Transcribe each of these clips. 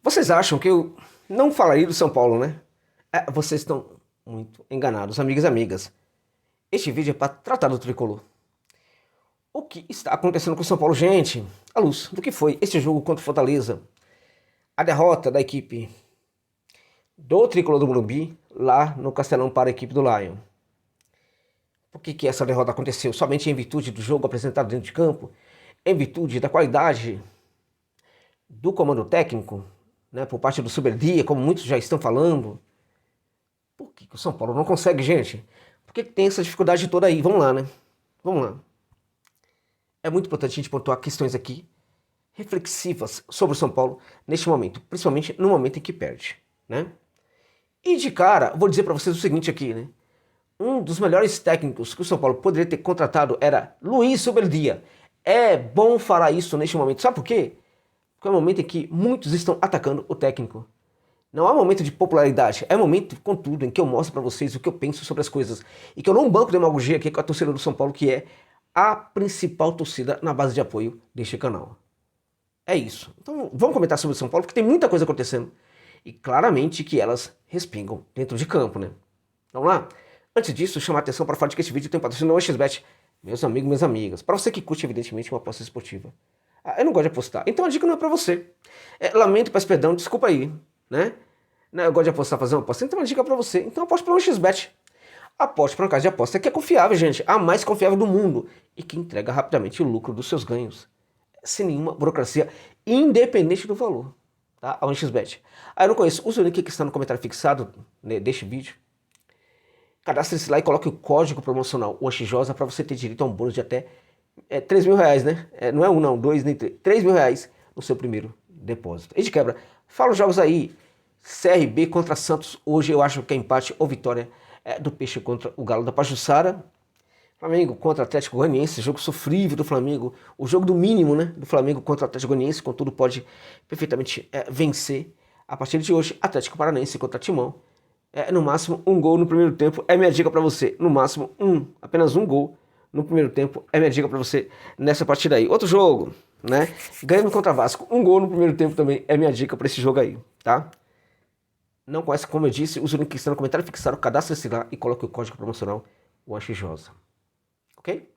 Vocês acham que eu não falaria do São Paulo, né? Vocês estão muito enganados, amigos e amigas. Este vídeo é para tratar do tricolor. O que está acontecendo com o São Paulo, gente? À luz do que foi este jogo contra o Fortaleza. A derrota da equipe do tricolor do Morumbi lá no Castelão para a equipe do Lion. Por que essa derrota aconteceu? Somente em virtude do jogo apresentado dentro de campo? Em virtude da qualidade do comando técnico? Né, por parte do Superdia, como muitos já estão falando. Por que o São Paulo não consegue, gente? Por que tem essa dificuldade toda aí? Vamos lá, né? Vamos lá. É muito importante a gente pontuar questões aqui reflexivas sobre o São Paulo neste momento, principalmente no momento em que perde, né? E de cara, vou dizer para vocês o seguinte aqui, né? Um dos melhores técnicos que o São Paulo poderia ter contratado era Luiz Superdia. É bom falar isso neste momento. Sabe por quê? Porque é um momento em que muitos estão atacando o técnico. Não é um momento de popularidade, é um momento, contudo, em que eu mostro para vocês o que eu penso sobre as coisas. E que eu não banco demagogia aqui com a torcida do São Paulo, que é a principal torcida na base de apoio deste canal. É isso. Então vamos comentar sobre o São Paulo, porque tem muita coisa acontecendo. E claramente que elas respingam dentro de campo, né? Vamos lá? Antes disso, chamar a atenção para falar de que este vídeo tem patrocínio no XBET. Meus amigos, minhas amigas. Para você que curte, evidentemente, uma aposta esportiva. Eu não gosto de apostar, então a dica não é para você. Lamento, peço perdão, desculpa aí, né? Eu gosto de apostar, fazer uma aposta, então a dica é para você. Então aposte pelo XBET. Aposte para uma casa de aposta que é confiável, gente. A mais confiável do mundo. E que entrega rapidamente o lucro dos seus ganhos. Sem nenhuma burocracia, independente do valor. Tá? A 1xBet. Eu não conheço. Use o link que está no comentário fixado, né, deste vídeo. Cadastre-se lá e coloque o código promocional OXJOSA para você ter direito a um bônus de até 3 mil reais, né? Não é um não, dois nem três. 3 mil reais no seu primeiro depósito. E de quebra, fala os jogos aí. CRB contra Santos. Hoje eu acho que é empate ou vitória do Peixe contra o Galo da Pajuçara. Flamengo contra Atlético Goianiense, jogo sofrível do Flamengo, o jogo do mínimo, né, do Flamengo contra o Atlético Goianiense, contudo pode perfeitamente vencer a partir de hoje. Atlético Paranaense contra Timão, no máximo um gol no primeiro tempo, é minha dica para você, no máximo apenas um gol no primeiro tempo, é minha dica para você nessa partida aí. Outro jogo, né, Grêmio contra Vasco, um gol no primeiro tempo também é minha dica para esse jogo aí, tá? Não conhece, como eu disse, use o link que está no comentário fixado, cadastre-se lá e coloque o código promocional OXJOSA. Ok?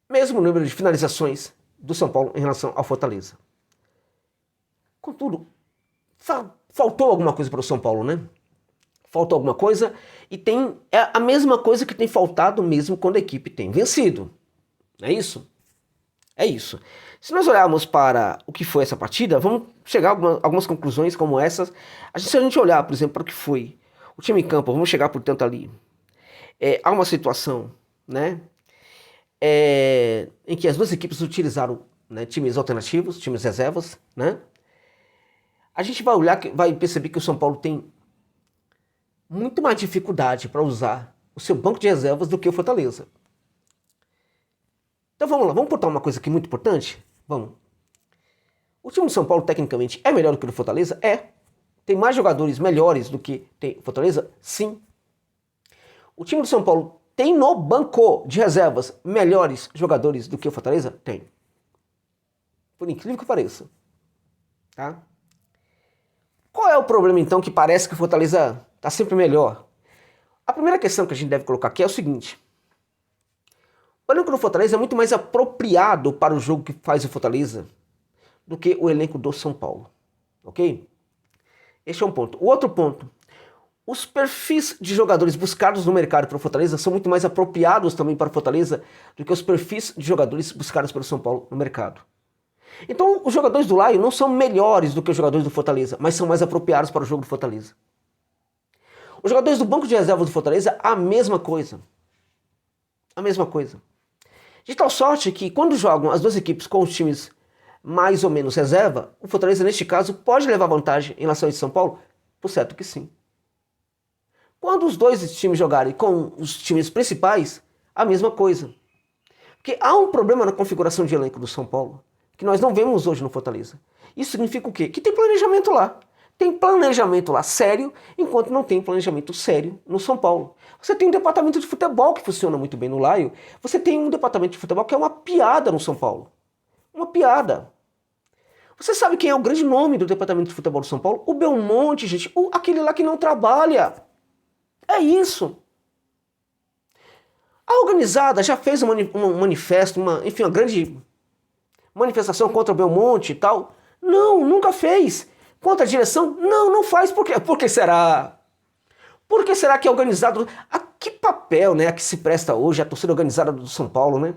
Mesmo número de finalizações do São Paulo em relação ao Fortaleza. Contudo, faltou alguma coisa para o São Paulo, né? Faltou alguma coisa e é a mesma coisa que tem faltado mesmo quando a equipe tem vencido. Não é isso? É isso. Se nós olharmos para o que foi essa partida, vamos chegar a algumas conclusões como essas. Se a gente olhar, por exemplo, para o que foi o time em campo, vamos chegar, portanto, ali. Há uma situação, né, em que as duas equipes utilizaram, né, times alternativos, times reservas, né? A gente vai olhar, vai perceber que o São Paulo tem muito mais dificuldade para usar o seu banco de reservas do que o Fortaleza. Então vamos lá, vamos botar uma coisa aqui muito importante? Vamos. O time do São Paulo, tecnicamente, é melhor do que o do Fortaleza? É. Tem mais jogadores melhores do que tem o Fortaleza? Sim. O time do São Paulo tem no banco de reservas melhores jogadores do que o Fortaleza? Tem. Por incrível que pareça. Tá? Qual é o problema, então, que parece que o Fortaleza está sempre melhor? A primeira questão que a gente deve colocar aqui é o seguinte. O elenco do Fortaleza é muito mais apropriado para o jogo que faz o Fortaleza do que o elenco do São Paulo. Ok? Este é um ponto. O outro ponto. Os perfis de jogadores buscados no mercado para o Fortaleza são muito mais apropriados também para o Fortaleza do que os perfis de jogadores buscados pelo São Paulo no mercado. Então, os jogadores do Lion não são melhores do que os jogadores do Fortaleza, mas são mais apropriados para o jogo do Fortaleza. Os jogadores do banco de reservas do Fortaleza, a mesma coisa. A mesma coisa. De tal sorte que quando jogam as duas equipes com os times mais ou menos reserva, o Fortaleza, neste caso, pode levar vantagem em relação ao de São Paulo? Por certo que sim. Quando os dois times jogarem com os times principais, a mesma coisa. Porque há um problema na configuração de elenco do São Paulo, que nós não vemos hoje no Fortaleza. Isso significa o quê? Que tem planejamento lá. Tem planejamento lá sério, enquanto não tem planejamento sério no São Paulo. Você tem um departamento de futebol que funciona muito bem no Lion. Você tem um departamento de futebol que é uma piada no São Paulo. Uma piada. Você sabe quem é o grande nome do departamento de futebol do São Paulo? O Belmonte, gente. Aquele lá que não trabalha. É isso. A organizada já fez um manifesto, enfim, uma grande manifestação contra o Belmonte e tal. Não, nunca fez. Contra a direção? Não, não faz. Por quê? Por que será? Por que será que é organizado? A que papel, né, a que se presta hoje a torcida organizada do São Paulo, né?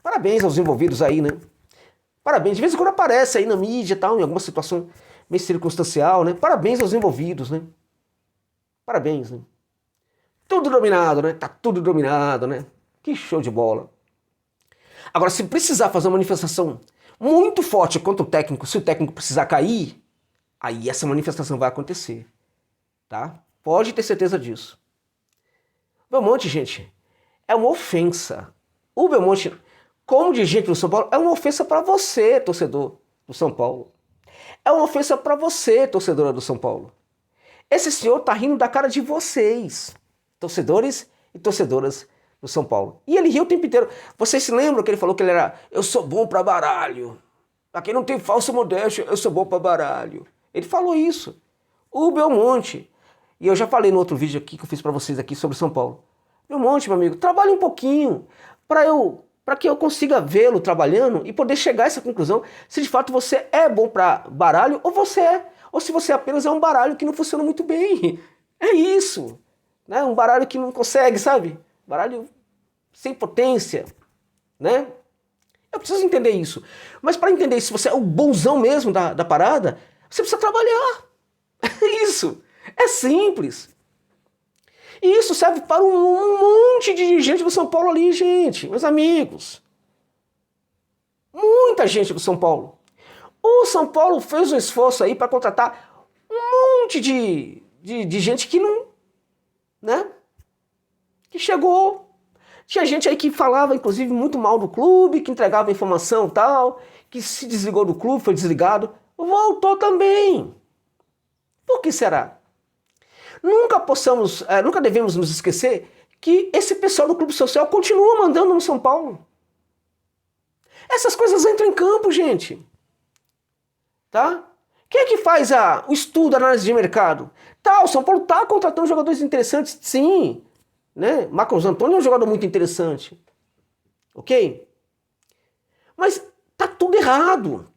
Parabéns aos envolvidos aí, né? Parabéns. De vez em quando aparece aí na mídia e tal, em alguma situação meio circunstancial, né? Parabéns aos envolvidos, né? Parabéns, né? Tudo dominado, né? Tá tudo dominado, né? Que show de bola. Agora, se precisar fazer uma manifestação muito forte contra o técnico, se o técnico precisar cair, aí essa manifestação vai acontecer, tá? Pode ter certeza disso. Belmonte, gente, é uma ofensa. O Belmonte, como dirigente do São Paulo, é uma ofensa para você, torcedor do São Paulo. É uma ofensa para você, torcedora do São Paulo. Esse senhor tá rindo da cara de vocês, torcedores e torcedoras do São Paulo. E ele riu o tempo inteiro. Vocês se lembram que ele falou que ele era eu sou bom para baralho. Aqui não tem falsa modéstia, eu sou bom para baralho. Ele falou isso. O Belmonte. E eu já falei no outro vídeo aqui que eu fiz para vocês aqui sobre São Paulo. Belmonte, meu amigo, trabalhe um pouquinho para que eu consiga vê-lo trabalhando e poder chegar a essa conclusão se de fato você é bom para baralho ou se você apenas é um baralho que não funciona muito bem. É isso. Né? Um baralho que não consegue, sabe? Baralho sem potência, né? Eu preciso entender isso. Mas para entender se você é o bonzão mesmo da parada, você precisa trabalhar. É isso. É simples. E isso serve para um monte de dirigente do São Paulo ali, gente. Meus amigos. Muita gente do São Paulo. O São Paulo fez um esforço aí para contratar um monte de gente que não... né? Que chegou. Tinha gente aí que falava, inclusive, muito mal do clube, que entregava informação e tal, que se desligou do clube, foi desligado. Voltou também. Por que será? Nunca devemos nos esquecer que esse pessoal do Clube Social continua mandando no São Paulo. Essas coisas entram em campo, gente. Tá? Quem é que faz o estudo, a análise de mercado? Tá, o São Paulo tá contratando jogadores interessantes, sim. Né? Marcos Antônio é um jogador muito interessante. Ok? Mas tá tudo errado.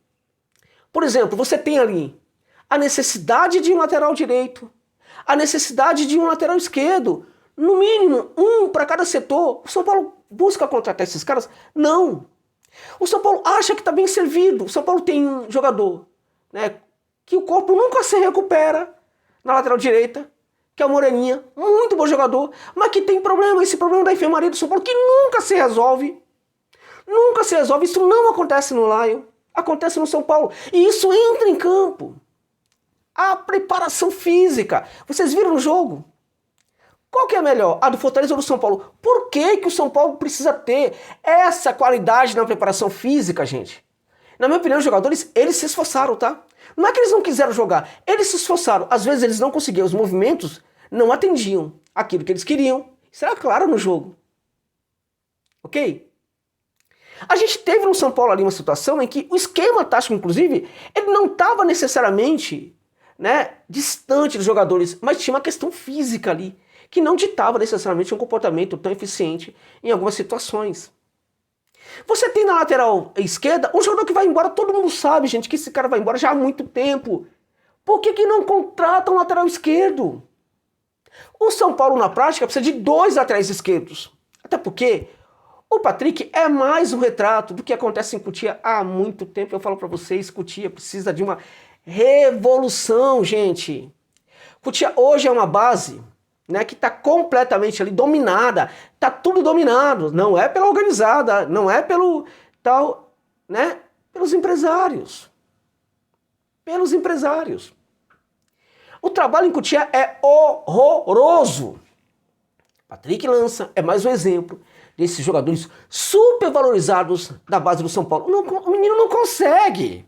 Por exemplo, você tem ali a necessidade de um lateral direito, a necessidade de um lateral esquerdo, no mínimo um para cada setor. O São Paulo busca contratar esses caras? Não. O São Paulo acha que está bem servido. O São Paulo tem um jogador, né, que o corpo nunca se recupera na lateral direita, que é o Moreninha, muito bom jogador, mas que tem problema, esse problema da enfermaria do São Paulo, que nunca se resolve. Nunca se resolve. Isso não acontece no Lion, acontece no São Paulo. E isso entra em campo. A preparação física. Vocês viram no jogo? Qual que é melhor? A do Fortaleza ou do São Paulo? Por que o São Paulo precisa ter essa qualidade na preparação física, gente? Na minha opinião, os jogadores, eles se esforçaram, tá? Não é que eles não quiseram jogar, eles se esforçaram. Às vezes eles não conseguiam, os movimentos não atendiam aquilo que eles queriam. Isso era claro no jogo. Ok? A gente teve no São Paulo ali uma situação em que o esquema tático, inclusive, ele não estava necessariamente, né, distante dos jogadores, mas tinha uma questão física ali, que não ditava necessariamente um comportamento tão eficiente em algumas situações. Você tem na lateral esquerda um jogador que vai embora, todo mundo sabe, gente, que esse cara vai embora já há muito tempo. Por que não contrata um lateral esquerdo? O São Paulo, na prática, precisa de 2 laterais esquerdos. Até porque o Patrick é mais um retrato do que acontece em Cotia há muito tempo. Eu falo para vocês, Cotia precisa de uma revolução, gente. Cotia hoje é uma base, né, que está completamente ali dominada. Está tudo dominado. Não é pela organizada, não é pelo tal, né, pelos empresários. Pelos empresários. O trabalho em Cotia é horroroso. Patrick lança é mais um exemplo desses jogadores super valorizados da base do São Paulo. O menino não consegue.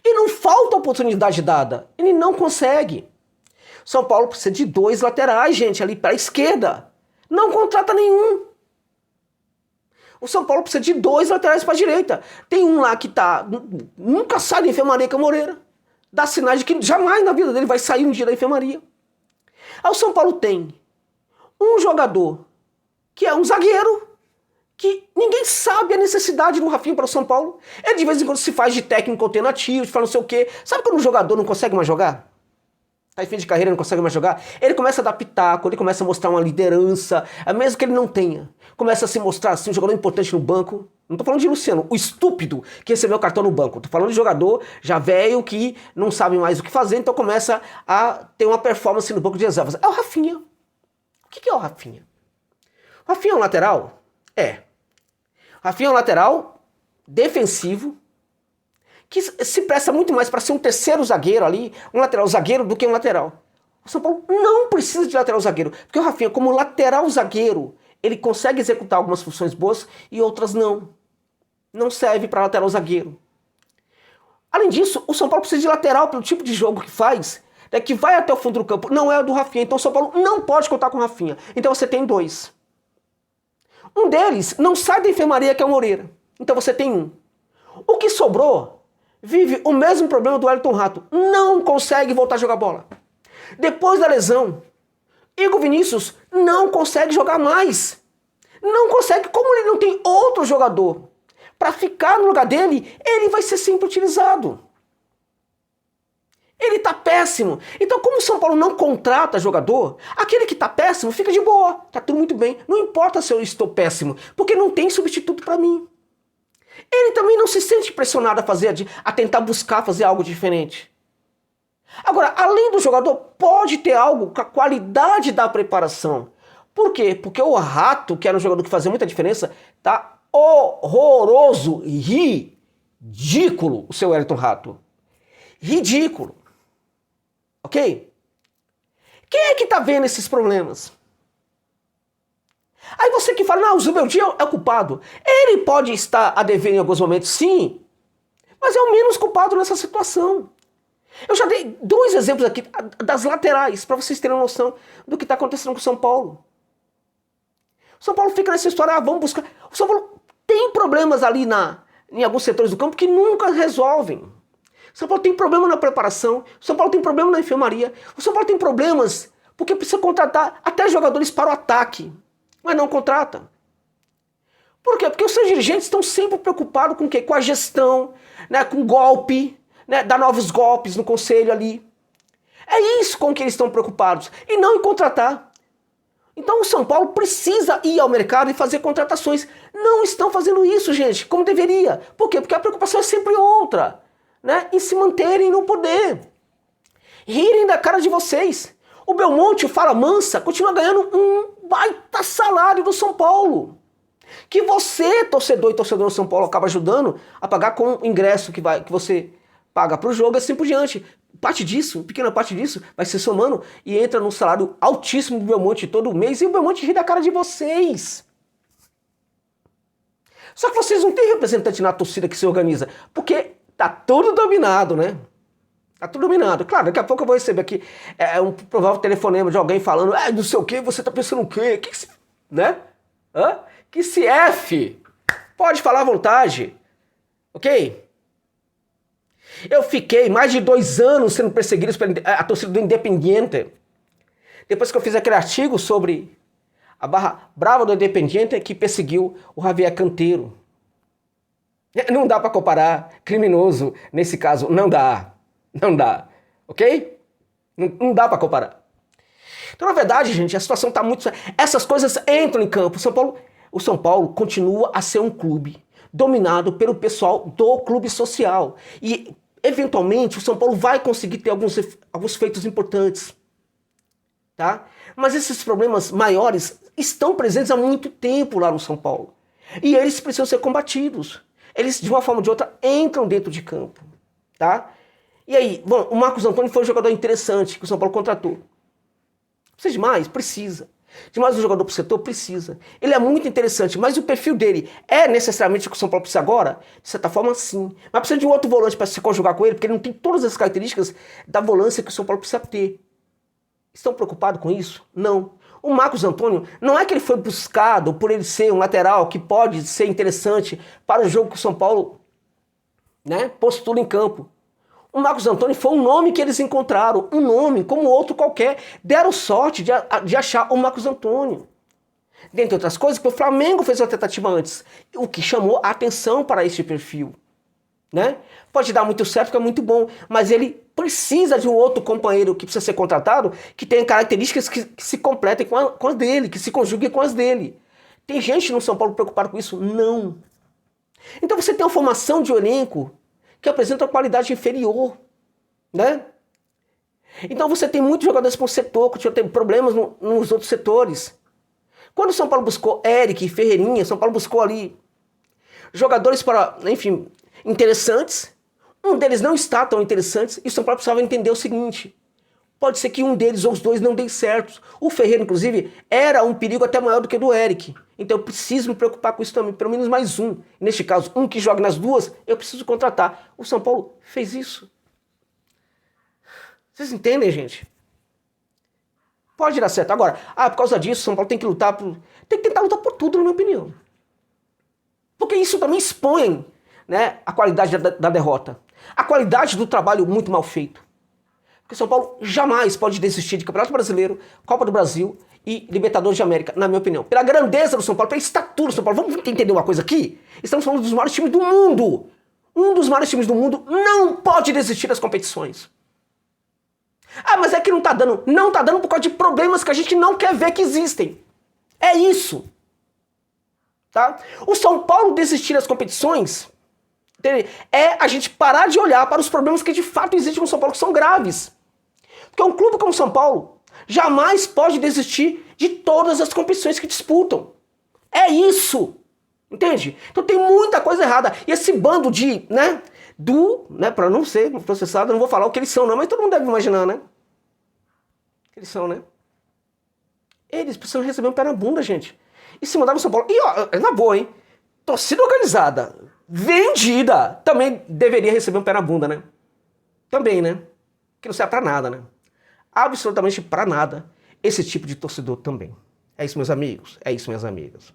E não falta oportunidade dada. Ele não consegue. São Paulo precisa de 2 laterais, gente, ali para a esquerda. Não contrata nenhum. O São Paulo precisa de 2 laterais para a direita. Tem um lá que nunca sai da enfermaria, que é o Moreira. Dá sinais de que jamais na vida dele vai sair um dia da enfermaria. Aí o São Paulo tem um jogador que é um zagueiro, que ninguém sabe a necessidade do Rafinha para o São Paulo. Ele de vez em quando se faz de técnico alternativo, de fala não sei o quê. Sabe quando um jogador não consegue mais jogar? Tá em fim de carreira, não consegue mais jogar? Ele começa a dar pitaco, ele começa a mostrar uma liderança, mesmo que ele não tenha. Começa a se mostrar assim, um jogador importante no banco. Não tô falando de Luciano, o estúpido que recebeu o cartão no banco. Tô falando de jogador já velho que não sabe mais o que fazer, então começa a ter uma performance no banco de reservas. É o Rafinha. O que é o Rafinha? O Rafinha é um lateral? É. O Rafinha é um lateral defensivo que se presta muito mais para ser um terceiro zagueiro ali, um lateral zagueiro, do que um lateral. O São Paulo não precisa de lateral zagueiro, porque o Rafinha, como lateral zagueiro, ele consegue executar algumas funções boas e outras não. Não serve para lateral zagueiro. Além disso, o São Paulo precisa de lateral pelo tipo de jogo que faz, né, que vai até o fundo do campo, não é o do Rafinha. Então o São Paulo não pode contar com o Rafinha. Então você tem 2. Um deles não sai da enfermaria, que é o Moreira. Então você tem um. O que sobrou vive o mesmo problema do Wellington Rato. Não consegue voltar a jogar bola. Depois da lesão, Igor Vinícius não consegue jogar mais. Não consegue. Como ele não tem outro jogador para ficar no lugar dele, ele vai ser sempre utilizado. Ele tá péssimo. Então, como o São Paulo não contrata jogador, aquele que tá péssimo fica de boa. Tá tudo muito bem. Não importa se eu estou péssimo, porque não tem substituto para mim. Ele também não se sente pressionado a tentar buscar fazer algo diferente. Agora, além do jogador, pode ter algo com a qualidade da preparação. Por quê? Porque o Rato, que era um jogador que fazia muita diferença, tá horroroso, ridículo, o seu Wellington Rato. Ridículo. Ok? Quem é que tá vendo esses problemas? Aí você que fala, não, o Zubeldia é o culpado. Ele pode estar a dever em alguns momentos, sim, mas é o menos culpado nessa situação. Eu já dei 2 exemplos aqui das laterais, para vocês terem noção do que está acontecendo com o São Paulo. O São Paulo fica nessa história, vamos buscar. O São Paulo tem problemas ali em alguns setores do campo que nunca resolvem. O São Paulo tem problema na preparação, o São Paulo tem problema na enfermaria, o São Paulo tem problemas porque precisa contratar até jogadores para o ataque, mas não contrata. Por quê? Porque os seus dirigentes estão sempre preocupados com o quê? Com a gestão, né? Com golpe, né? Dar novos golpes no conselho ali. É isso com que eles estão preocupados, e não em contratar. Então o São Paulo precisa ir ao mercado e fazer contratações. Não estão fazendo isso, gente, como deveria. Por quê? Porque a preocupação é sempre outra, né? Em se manterem no poder. Rirem da cara de vocês. O Belmonte, o Fala Mansa, continua ganhando um baita salário do São Paulo. Que você, torcedor e torcedor do São Paulo, acaba ajudando a pagar com o ingresso que você paga para o jogo e assim por diante. Parte disso, pequena parte disso, vai se somando e entra num salário altíssimo do Belmonte todo mês e o Belmonte ri da cara de vocês. Só que vocês não têm representante na torcida que se organiza, porque tá tudo dominado, né? Tá tudo dominado. Claro, daqui a pouco eu vou receber aqui um provável telefonema de alguém falando, não sei o que, você tá pensando o quê? Que se... né? Hã? Que se F? Pode falar à vontade, ok? Eu fiquei mais de 2 anos sendo perseguido pela a torcida do Independiente. Depois que eu fiz aquele artigo sobre a barra brava do Independiente que perseguiu o Javier Canteiro. Não dá para comparar criminoso nesse caso. Não dá. Não dá. Ok? Não dá para comparar. Então, na verdade, gente, a situação está muito... Essas coisas entram em campo. O São Paulo continua a ser um clube dominado pelo pessoal do clube social. E, eventualmente, o São Paulo vai conseguir ter alguns feitos importantes. Tá? Mas esses problemas maiores estão presentes há muito tempo lá no São Paulo. E eles precisam ser combatidos. Eles, de uma forma ou de outra, entram dentro de campo. Tá? E aí, bom, o Marcos Antônio foi um jogador interessante que o São Paulo contratou. Precisa de mais? Precisa. De mais um jogador pro setor? Precisa. Ele é muito interessante, mas o perfil dele é necessariamente o que o São Paulo precisa agora? De certa forma, sim. Mas precisa de um outro volante para se conjugar com ele, porque ele não tem todas as características da volância que o São Paulo precisa ter. Estão preocupados com isso? Não. O Marcos Antônio, não é que ele foi buscado por ele ser um lateral que pode ser interessante para o jogo que o São Paulo, né, postula em campo. O Marcos Antônio foi um nome que eles encontraram, um nome como outro qualquer. Deram sorte de achar o Marcos Antônio. Dentre outras coisas, porque o Flamengo fez uma tentativa antes, o que chamou a atenção para este perfil. Né? Pode dar muito certo, porque é muito bom, mas ele precisa de um outro companheiro que precisa ser contratado, que tenha características que se completem com as dele, que se conjuguem com as dele. Tem gente no São Paulo preocupada com isso? Não. Então você tem uma formação de elenco que apresenta uma qualidade inferior, né? Então você tem muitos jogadores para um setor que tem problemas nos outros setores. Quando o São Paulo buscou Eric, Ferreirinha, São Paulo buscou ali jogadores para, enfim, interessantes, um deles não está tão interessante, e o São Paulo precisava entender o seguinte: pode ser que um deles ou os dois não deem certo. O Ferreira, inclusive, era um perigo até maior do que o do Eric. Então eu preciso me preocupar com isso também, pelo menos mais um. Neste caso, um que joga nas duas, eu preciso contratar. O São Paulo fez isso. Vocês entendem, gente? Pode dar certo. Agora, por causa disso, o São Paulo tem que lutar tem que tentar lutar por tudo, na minha opinião. Porque isso também expõe, né, a qualidade da derrota. A qualidade do trabalho muito mal feito. Porque São Paulo jamais pode desistir de Campeonato Brasileiro, Copa do Brasil e Libertadores de América, na minha opinião. Pela grandeza do São Paulo, pela estatura do São Paulo. Vamos entender uma coisa aqui? Estamos falando dos maiores times do mundo. Um dos maiores times do mundo não pode desistir das competições. Mas é que não tá dando. Não tá dando por causa de problemas que a gente não quer ver que existem. É isso. Tá? O São Paulo desistir das competições é a gente parar de olhar para os problemas que de fato existem no São Paulo, que são graves. Porque um clube como o São Paulo jamais pode desistir de todas as competições que disputam. É isso. Entende? Então tem muita coisa errada. E esse bando de, para não ser processado, eu não vou falar o que eles são, não, mas todo mundo deve imaginar, né? O que eles são, né? Eles precisam receber um pé na bunda, gente. E se mandar no São Paulo. E ó, na boa, hein? Torcida organizada, vendida, também deveria receber um pé na bunda, né? Também, né? Que não serve pra nada, né? Absolutamente pra nada. Esse tipo de torcedor também. É isso, meus amigos. É isso, minhas amigas.